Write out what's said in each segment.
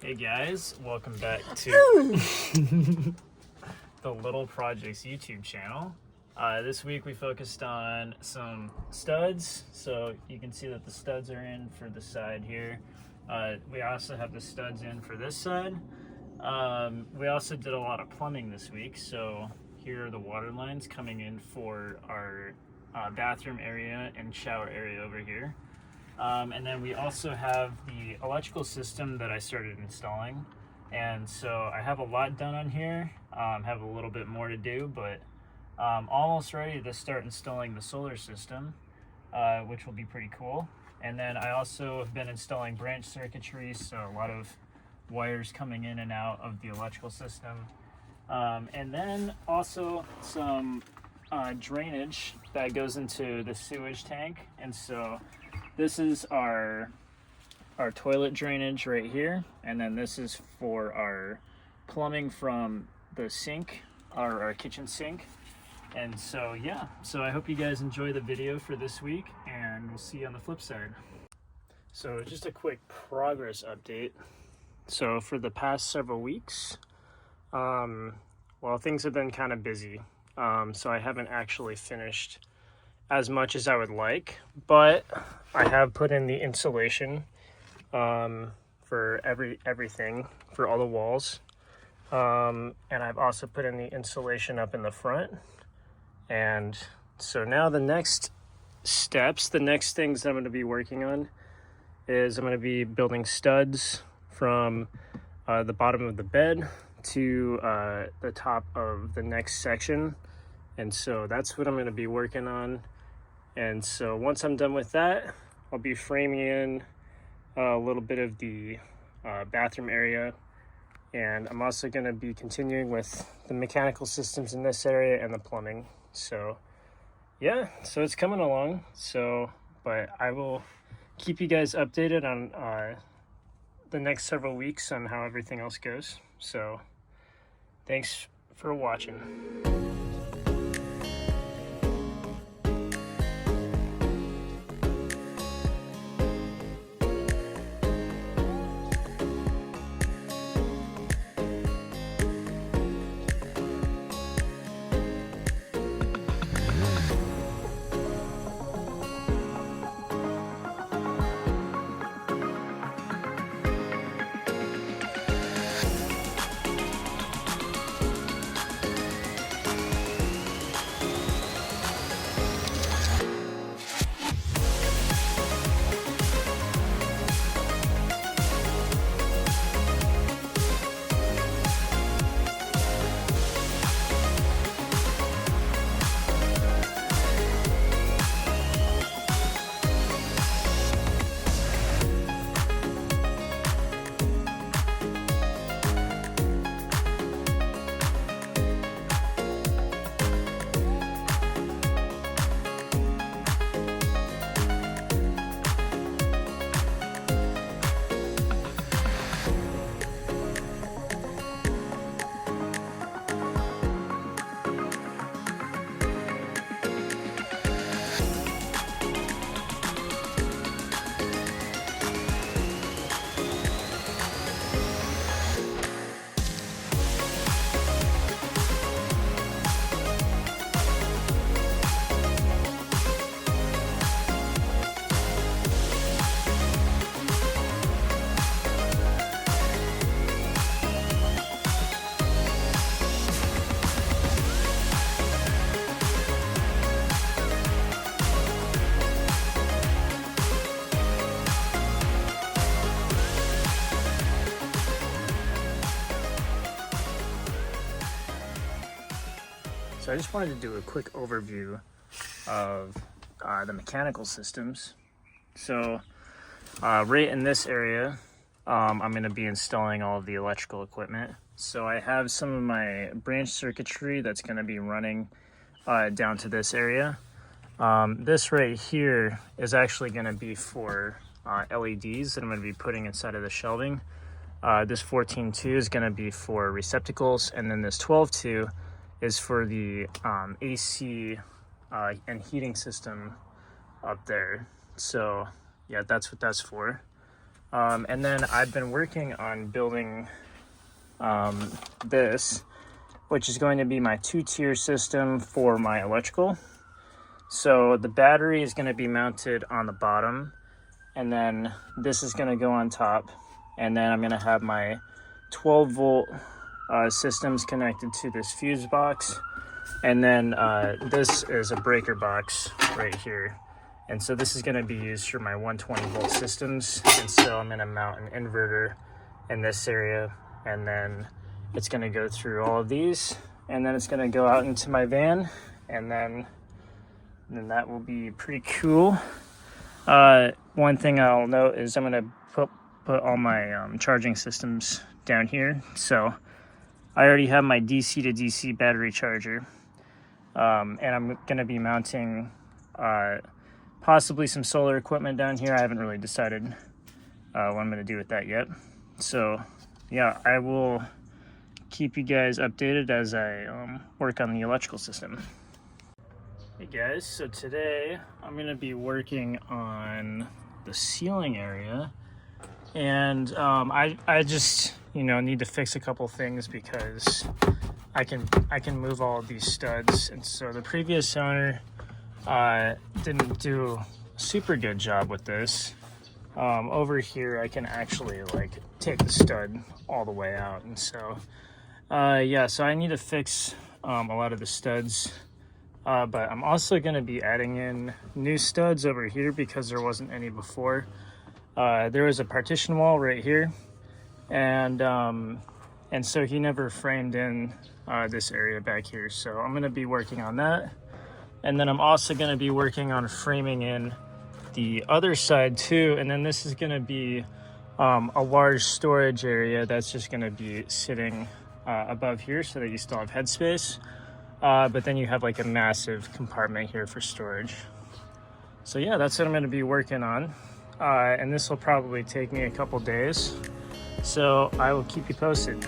Hey guys, welcome back to the Little Projects YouTube channel. This week we focused on some studs, so you can see that the studs are in for the side here. We also have the studs in for this side. We also did a lot of plumbing this week, so here are the water lines coming in for our bathroom area and shower area over here. And then we also have the electrical system that I started installing, and so I have a lot done on here. Have a little bit more to do, but almost ready to start installing the solar system, which will be pretty cool. And then I also have been installing branch circuitry, so a lot of wires coming in and out of the electrical system, and then also some drainage that goes into the sewage tank. And so this is our toilet drainage right here, and then this is for our plumbing from the sink, our kitchen sink. And so yeah, so I hope you guys enjoy the video for this week, and we'll see you on the flip side. So just a quick progress update. So for the past several weeks, well, things have been kind of busy, so I haven't actually finished as much as I would like, but I have put in the insulation for everything for all the walls, and I've also put in the insulation up in the front. And so now the next steps, the next things that I'm going to be working on is I'm going to be building studs from the bottom of the bed to the top of the next section. And so that's what I'm going to be working on. And so once I'm done with that, I'll be framing in a little bit of the bathroom area. And I'm also going to be continuing with the mechanical systems in this area and the plumbing. So yeah, so it's coming along. So, but I will keep you guys updated on the next several weeks on how everything else goes. So thanks for watching. So I just wanted to do a quick overview of the mechanical systems. So right in this area, I'm going to be installing all of the electrical equipment. So I have some of my branch circuitry that's going to be running down to this area. This right here is actually going to be for LEDs that I'm going to be putting inside of the shelving. This 14.2 is going to be for receptacles, and then this 12.2 is for the AC and heating system up there. So yeah, that's what that's for. And then I've been working on building this, which is going to be my 2-tier system for my electrical. So the battery is going to be mounted on the bottom, and then this is going to go on top, and then I'm going to have my 12-volt systems connected to this fuse box, and then this is a breaker box right here. And so this is going to be used for my 120-volt systems, and so I'm going to mount an inverter in this area, and then it's going to go through all of these, and then it's going to go out into my van, and then that will be pretty cool. One thing I'll note is I'm going to put all my charging systems down here. So I already have my DC to DC battery charger, and I'm going to be mounting possibly some solar equipment down here. I haven't really decided what I'm going to do with that yet. So yeah, I will keep you guys updated as I work on the electrical system. Hey guys, so today I'm going to be working on the ceiling area, and I just need to fix a couple things because I can move all of these studs, and so the previous owner didn't do a super good job with this. Over here I can actually take the stud all the way out, and so yeah, so I need to fix a lot of the studs, but I'm also going to be adding in new studs over here because there wasn't any before. There was a partition wall right here, and so he never framed in this area back here, so I'm going to be working on that. And then I'm also going to be working on framing in the other side too, and then this is going to be a large storage area that's just going to be sitting above here so that you still have headspace, but then you have a massive compartment here for storage. So yeah, that's what I'm going to be working on, and this will probably take me a couple days, so I will keep you posted.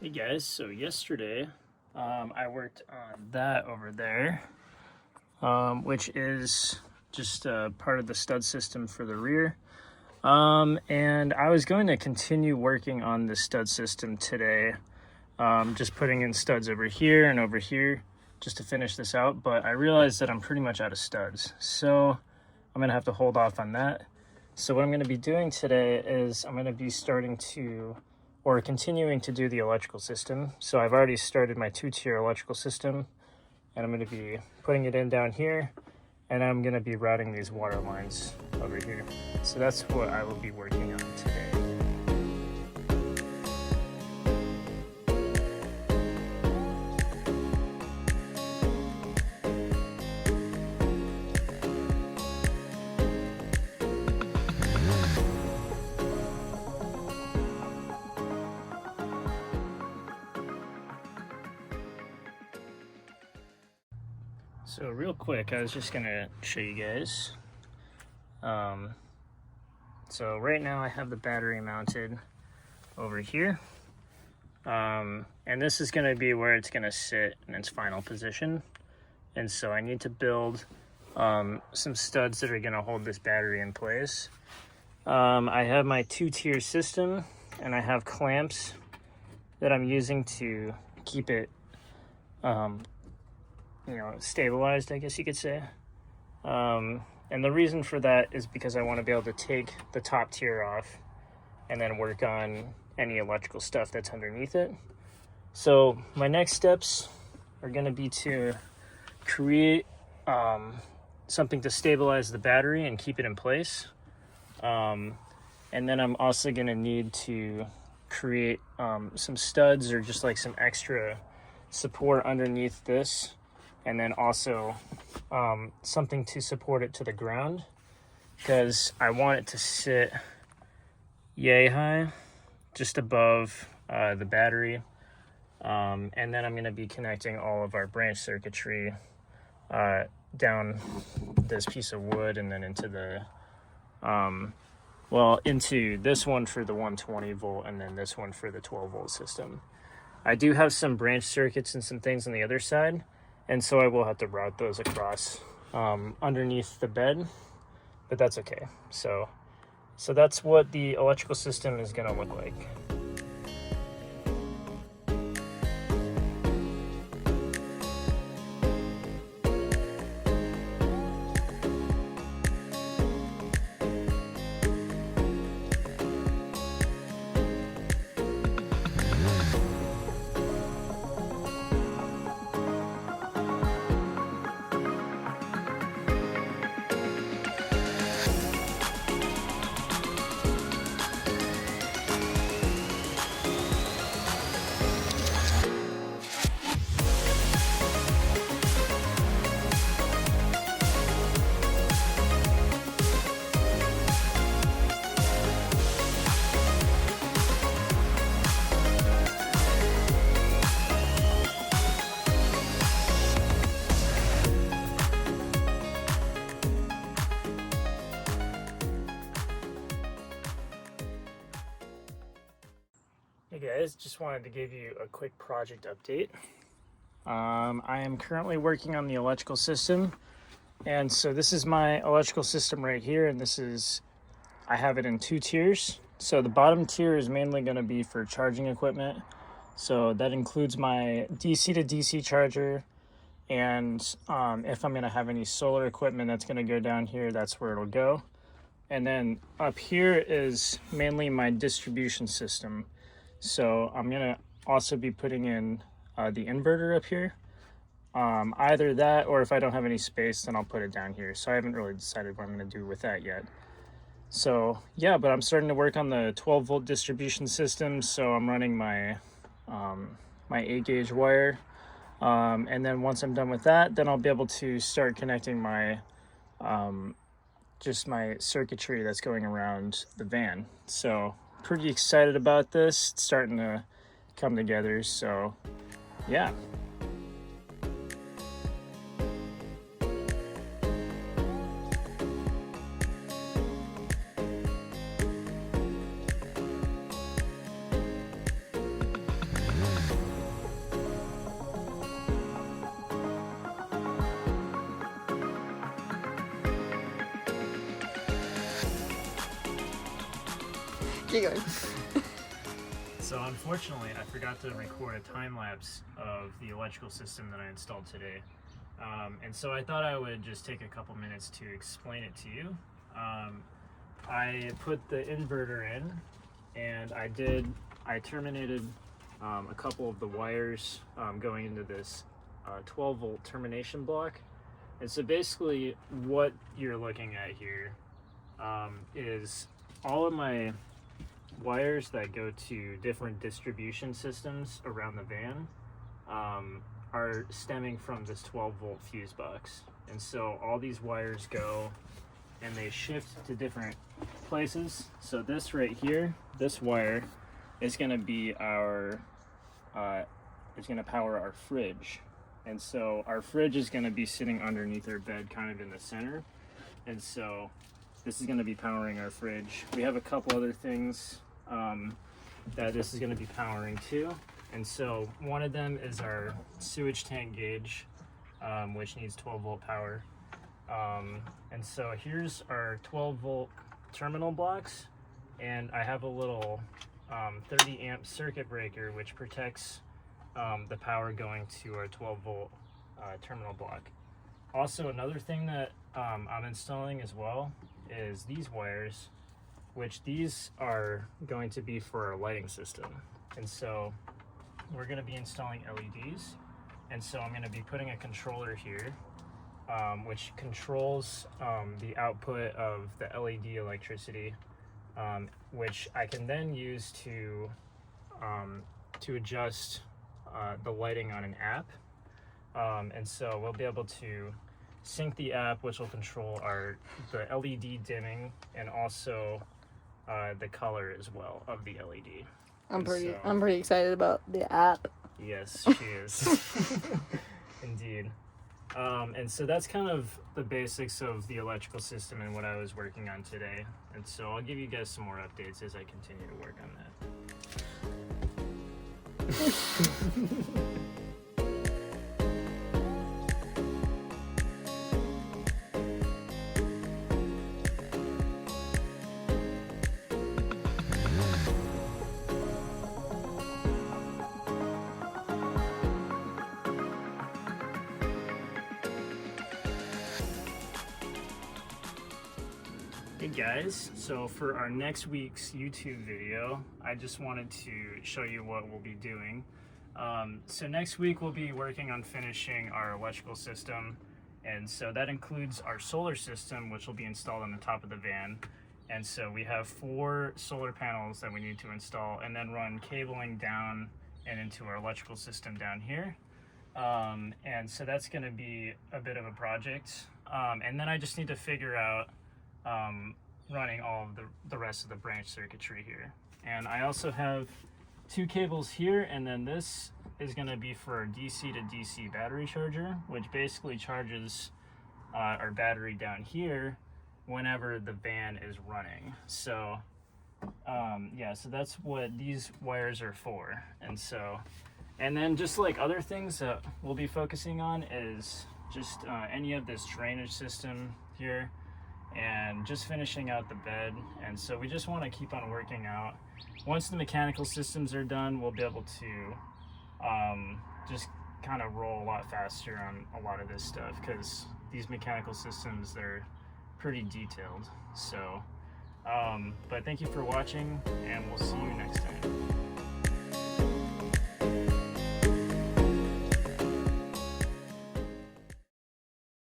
Hey guys, so yesterday I worked on that over there, which is just part of the stud system for the rear, and I was going to continue working on the stud system today, just putting in studs over here and over here just to finish this out, but I realized that I'm pretty much out of studs, so I'm gonna have to hold off on that. So what I'm going to be doing today is I'm going to be continuing to do the electrical system. So I've already started my 2-tier electrical system, and I'm going to be putting it in down here, and I'm going to be routing these water lines over here. So that's what I will be working on today. So real quick, I was just gonna show you guys. So right now I have the battery mounted over here. And this is gonna be where it's gonna sit in its final position. And so I need to build some studs that are gonna hold this battery in place. I have my 2-tier system, and I have clamps that I'm using to keep it stabilized, I guess you could say. And the reason for that is because I want to be able to take the top tier off and then work on any electrical stuff that's underneath it. So my next steps are going to be to create something to stabilize the battery and keep it in place. And then I'm also going to need to create some studs or just some extra support underneath this, and then also something to support it to the ground, because I want it to sit yay high just above the battery, and then I'm going to be connecting all of our branch circuitry down this piece of wood and then into the into this one for the 120 volt and then this one for the 12 volt system. I do have some branch circuits and some things on the other side, and so I will have to route those across underneath the bed, but that's okay. So that's what the electrical system is going to look like. Hey guys, just wanted to give you a quick project update. I am currently working on the electrical system, and so this is my electrical system right here, and I have it in 2 tiers. So the bottom tier is mainly going to be for charging equipment, so that includes my DC to DC charger, and if I'm going to have any solar equipment that's going to go down here, that's where it'll go. And then up here is mainly my distribution system. So I'm gonna also be putting in the inverter up here. Either that, or if I don't have any space, then I'll put it down here. So I haven't really decided what I'm gonna do with that yet. So yeah, but I'm starting to work on the 12 volt distribution system. So I'm running my my 8-gauge wire, and then once I'm done with that, then I'll be able to start connecting my just my circuitry that's going around the van. So pretty excited about this. It's starting to come together, so yeah. Keep going. So unfortunately, I forgot to record a time lapse of the electrical system that I installed today. And so I thought I would just take a couple minutes to explain it to you. I put the inverter in, and I terminated a couple of the wires going into this 12 volt termination block. And so basically what you're looking at here is all of my wires that go to different distribution systems around the van are stemming from this 12 volt fuse box. And so all these wires go and they shift to different places. So this right here, this wire is going to be our is going to power our fridge. And so our fridge is going to be sitting underneath our bed, kind of in the center. And so this is going to be powering our fridge. We have a couple other things that this is going to be powering too. And so one of them is our sewage tank gauge, which needs 12 volt power. And so here's our 12 volt terminal blocks, and I have a little 30 amp circuit breaker which protects the power going to our 12 volt terminal block. Also, another thing that I'm installing as well is these wires, which these are going to be for our lighting system. And so we're going to be installing LEDs, and so I'm going to be putting a controller here which controls the output of the LED electricity, which I can then use to adjust the lighting on an app. And so we'll be able to sync the app, which will control the LED dimming and also the color as well of the LED. I'm pretty excited about the app. Yes, she is. Indeed. And so that's kind of the basics of the electrical system and what I was working on today. And so I'll give you guys some more updates as I continue to work on that. Hey guys, so for our next week's YouTube video, I just wanted to show you what we'll be doing. So next week we'll be working on finishing our electrical system, and so that includes our solar system, which will be installed on the top of the van. And so we have 4 solar panels that we need to install and then run cabling down and into our electrical system down here. And so that's going to be a bit of a project. And then I just need to figure out running all of the rest of the branch circuitry here. And I also have 2 cables here, and then this is going to be for our DC to DC battery charger, which basically charges our battery down here whenever the van is running. So yeah, so that's what these wires are for. And then just like other things that we'll be focusing on is just any of this drainage system here, and just finishing out the bed. And so we just want to keep on working out. Once the mechanical systems are done, we'll be able to just kind of roll a lot faster on a lot of this stuff, because these mechanical systems, they're pretty detailed. So but thank you for watching, and we'll see you next time.